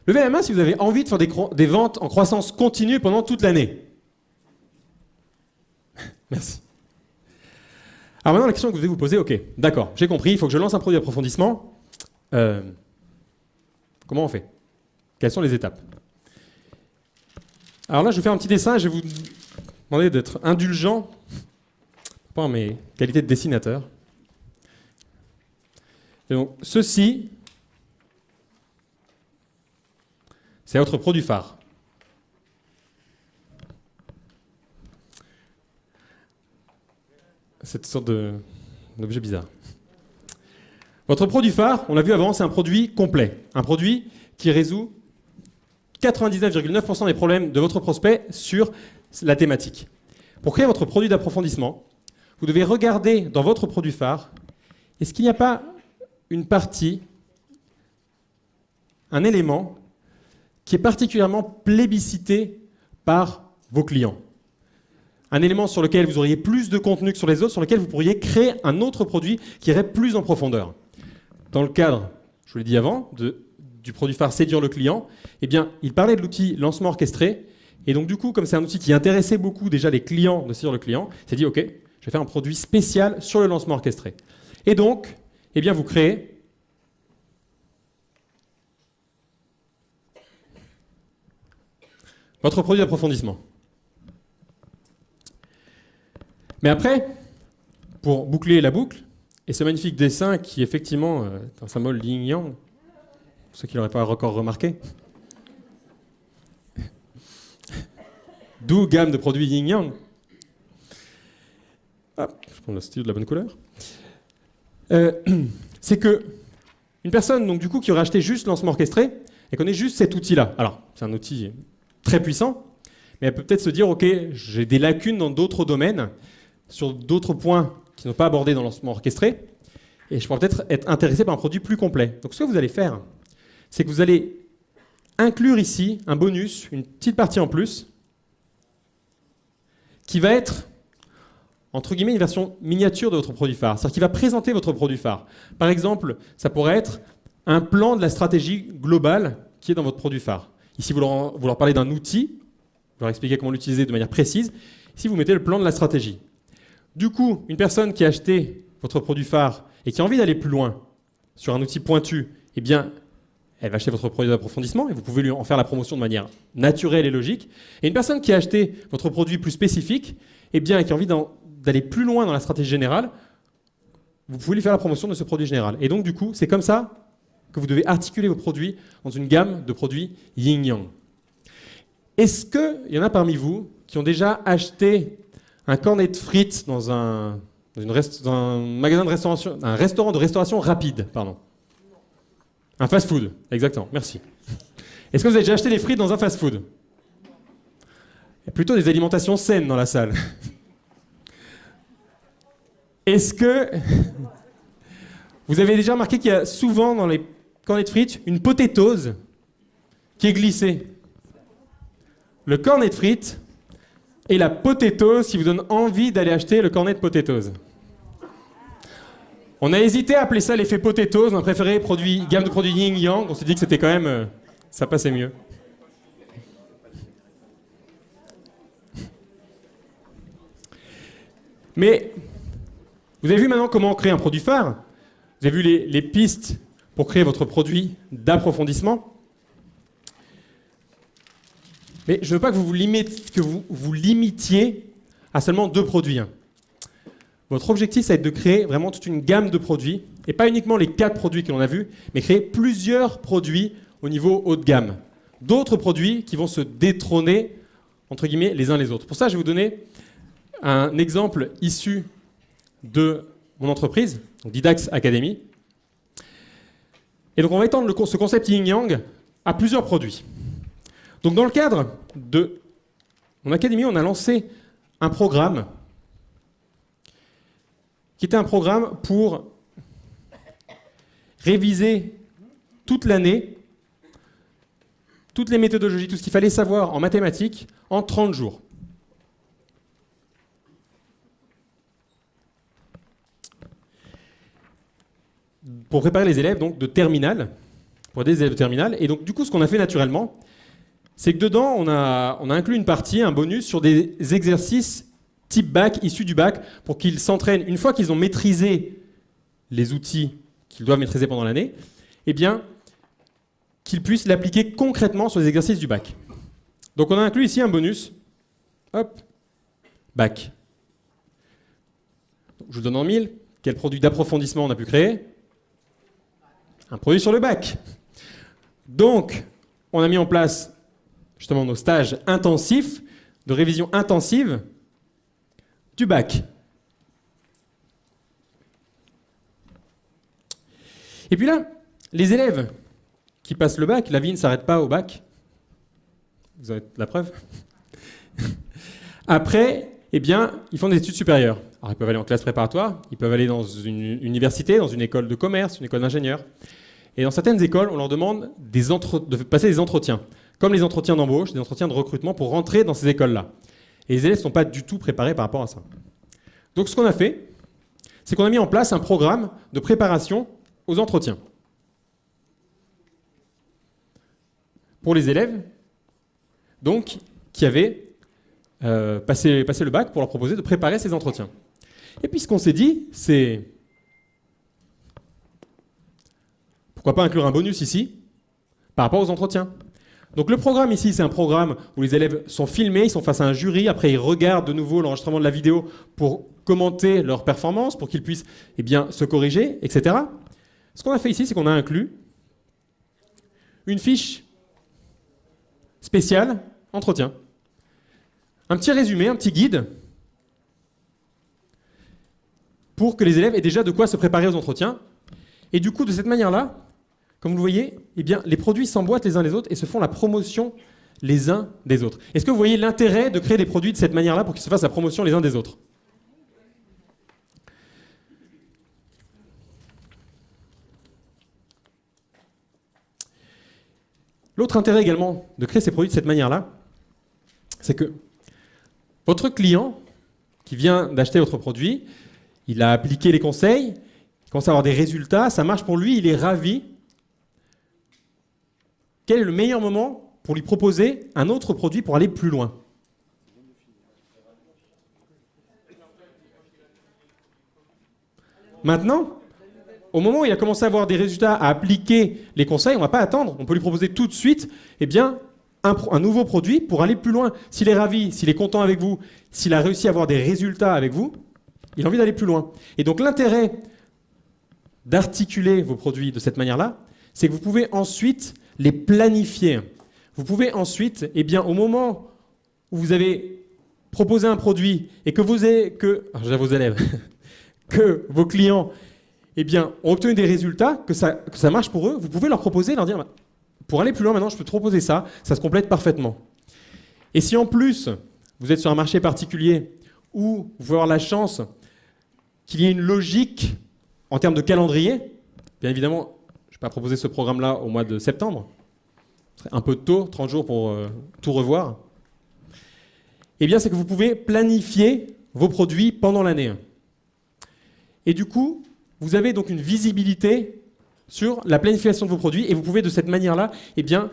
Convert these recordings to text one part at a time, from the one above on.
Levez la main si vous avez envie de faire des ventes en croissance continue pendant toute l'année. Merci. Alors maintenant, la question que vous devez vous poser, ok, d'accord, j'ai compris, il faut que je lance un produit d'approfondissement. Comment on fait? Quelles sont les étapes? Alors là, je vais faire un petit dessin et je vais vous demander d'être indulgent par rapport à mes qualités de dessinateur. Et donc, ceci, c'est votre produit phare. Cette sorte d'objet bizarre. Votre produit phare, on l'a vu avant, c'est un produit complet. Un produit qui résout 99,9% des problèmes de votre prospect sur la thématique. Pour créer votre produit d'approfondissement, vous devez regarder dans votre produit phare, est-ce qu'il n'y a pas une partie, un élément qui est particulièrement plébiscité par vos clients. Un élément sur lequel vous auriez plus de contenu que sur les autres, sur lequel vous pourriez créer un autre produit qui irait plus en profondeur. Dans le cadre, je vous l'ai dit avant, du produit phare Séduire le client, eh bien, il parlait de l'outil lancement orchestré. Et donc, du coup, comme c'est un outil qui intéressait beaucoup déjà les clients de Séduire le client, il s'est dit, OK, je vais faire un produit spécial sur le lancement orchestré. Et donc, eh bien, vous créez votre produit d'approfondissement. Mais après, pour boucler la boucle, et ce magnifique dessin qui effectivement est un symbole yin-yang, pour ceux qui ne l'auraient pas encore remarqué, d'où gamme de produits yin-yang. Ah, je prends le stylo de la bonne couleur. C'est que une personne donc, du coup, qui aurait acheté juste lancement orchestré, elle connaît juste cet outil-là. Alors, c'est un outil très puissant, mais elle peut peut-être se dire, OK, j'ai des lacunes dans d'autres domaines, sur d'autres points qui ne sont pas abordés dans le lancement orchestré, et je pourrais peut-être être intéressé par un produit plus complet. Donc ce que vous allez faire, c'est que vous allez inclure ici un bonus, une petite partie en plus, qui va être, entre guillemets, une version miniature de votre produit phare, c'est-à-dire qui va présenter votre produit phare. Par exemple, ça pourrait être un plan de la stratégie globale qui est dans votre produit phare. Ici, vous leur parlez d'un outil, vous leur expliquez comment l'utiliser de manière précise. Ici, vous mettez le plan de la stratégie. Du coup, une personne qui a acheté votre produit phare et qui a envie d'aller plus loin sur un outil pointu, eh bien, elle va acheter votre produit d'approfondissement et vous pouvez lui en faire la promotion de manière naturelle et logique. Et une personne qui a acheté votre produit plus spécifique, eh bien, et qui a envie d'aller plus loin dans la stratégie générale, vous pouvez lui faire la promotion de ce produit général. Et donc, du coup, c'est comme ça que vous devez articuler vos produits dans une gamme de produits yin-yang. Est-ce qu'il y en a parmi vous qui ont déjà acheté un cornet de frites dans un magasin de restauration, un restaurant de restauration rapide, pardon. Un fast-food, exactement, merci. Est-ce que vous avez déjà acheté des frites dans un fast-food? Il y a plutôt des alimentations saines dans la salle. Est-ce que vous avez déjà remarqué qu'il y a souvent dans les cornets de frites une potatoes qui est glissée? Le cornet de frites et la potatoes qui vous donne envie d'aller acheter le cornet de potatoes. On a hésité à appeler ça l'effet potatoes, on a préféré gamme de produits yin-yang, on s'est dit que c'était quand même... ça passait mieux. Mais vous avez vu maintenant comment créer un produit phare. Vous avez vu les pistes pour créer votre produit d'approfondissement. Mais je ne veux pas que vous vous limitiez à seulement 2 produits. Votre objectif, ça va être de créer vraiment toute une gamme de produits, et pas uniquement les 4 produits que l'on a vus, mais créer plusieurs produits au niveau haut de gamme. D'autres produits qui vont se détrôner, entre guillemets, les uns les autres. Pour ça, je vais vous donner un exemple issu de mon entreprise, donc Didax Academy. Et donc, on va étendre ce concept yin-yang à plusieurs produits. Donc, dans le cadre de mon académie, on a lancé un programme qui était un programme pour réviser toute l'année, toutes les méthodologies, tout ce qu'il fallait savoir en mathématiques en 30 jours. Pour préparer les élèves donc, de terminale pour aider les élèves de terminale. Et donc, du coup, ce qu'on a fait naturellement, c'est que dedans, on a inclus une partie, un bonus sur des exercices type bac, issus du bac, pour qu'ils s'entraînent, une fois qu'ils ont maîtrisé les outils qu'ils doivent maîtriser pendant l'année, eh bien, qu'ils puissent l'appliquer concrètement sur les exercices du bac. Donc on a inclus ici un bonus, hop, bac. Donc, je vous donne en mille, quel produit d'approfondissement on a pu créer? Un produit sur le bac. Donc, on a mis en place justement nos stages intensifs, de révision intensive du bac. Et puis là, les élèves qui passent le bac, la vie ne s'arrête pas au bac. Vous avez la preuve. Après, eh bien, ils font des études supérieures. Alors, ils peuvent aller en classe préparatoire, ils peuvent aller dans une université, dans une école de commerce, une école d'ingénieur. Et dans certaines écoles, on leur demande de passer des entretiens, comme les entretiens d'embauche, des entretiens de recrutement pour rentrer dans ces écoles-là. Et les élèves ne sont pas du tout préparés par rapport à ça. Donc, ce qu'on a fait, c'est qu'on a mis en place un programme de préparation aux entretiens. Pour les élèves, donc, qui avaient passé le bac pour leur proposer de préparer ces entretiens. Et puis ce qu'on s'est dit, c'est pourquoi pas inclure un bonus ici par rapport aux entretiens. Donc le programme ici, c'est un programme où les élèves sont filmés, ils sont face à un jury, après ils regardent de nouveau l'enregistrement de la vidéo pour commenter leur performance, pour qu'ils puissent eh bien, se corriger, etc. Ce qu'on a fait ici, c'est qu'on a inclus une fiche spéciale entretien. Un petit résumé, un petit guide pour que les élèves aient déjà de quoi se préparer aux entretiens. Et du coup, de cette manière-là, comme vous le voyez, eh bien, les produits s'emboîtent les uns les autres et se font la promotion les uns des autres. Est-ce que vous voyez l'intérêt de créer des produits de cette manière-là pour qu'ils se fassent la promotion les uns des autres? L'autre intérêt également de créer ces produits de cette manière-là, c'est que votre client qui vient d'acheter votre produit, il a appliqué les conseils, il commence à avoir des résultats, ça marche pour lui, il est ravi. Quel est le meilleur moment pour lui proposer un autre produit pour aller plus loin? Maintenant, au moment où il a commencé à avoir des résultats, à appliquer les conseils, on ne va pas attendre, on peut lui proposer tout de suite eh bien, un nouveau produit pour aller plus loin. S'il est ravi, s'il est content avec vous, s'il a réussi à avoir des résultats avec vous, il a envie d'aller plus loin. Et donc l'intérêt d'articuler vos produits de cette manière-là, c'est que vous pouvez ensuite les planifier. Vous pouvez ensuite, eh bien, au moment où vous avez proposé un produit et que vos élèves, que vos clients eh bien, ont obtenu des résultats, que ça marche pour eux, vous pouvez leur proposer, leur dire pour aller plus loin, maintenant, je peux te proposer ça, ça se complète parfaitement. Et si en plus, vous êtes sur un marché particulier où vous pouvez avoir la chance qu'il y ait une logique en termes de calendrier, bien évidemment, je ne vais pas proposer ce programme-là au mois de septembre, ce serait un peu tôt, 30 jours pour tout revoir, eh bien, c'est que vous pouvez planifier vos produits pendant l'année. Et du coup, vous avez donc une visibilité sur la planification de vos produits et vous pouvez de cette manière-là eh bien,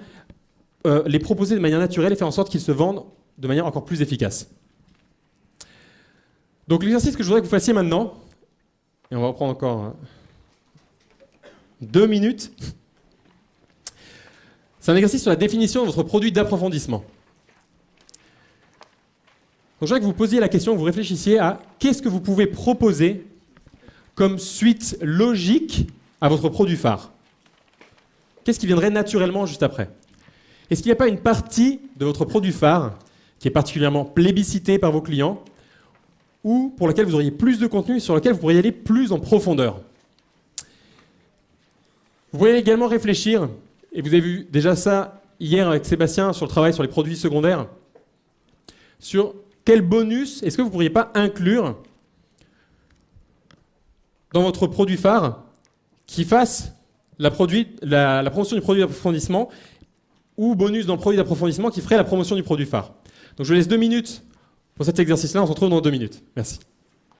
les proposer de manière naturelle et faire en sorte qu'ils se vendent de manière encore plus efficace. Donc l'exercice que je voudrais que vous fassiez maintenant, et on va reprendre encore 2 minutes, c'est un exercice sur la définition de votre produit d'approfondissement. Donc je voudrais que vous posiez la question, que vous réfléchissiez à qu'est-ce que vous pouvez proposer comme suite logique à votre produit phare. Qu'est-ce qui viendrait naturellement juste après? Est-ce qu'il n'y a pas une partie de votre produit phare qui est particulièrement plébiscitée par vos clients ou pour laquelle vous auriez plus de contenu et sur laquelle vous pourriez aller plus en profondeur? Vous pourriez également réfléchir, et vous avez vu déjà ça hier avec Sébastien sur le travail sur les produits secondaires, sur quel bonus est-ce que vous ne pourriez pas inclure dans votre produit phare qui fasse la promotion du produit d'approfondissement ou bonus dans le produit d'approfondissement qui ferait la promotion du produit phare. Donc je laisse 2 minutes pour cet exercice-là, on se retrouve dans 2 minutes. Merci.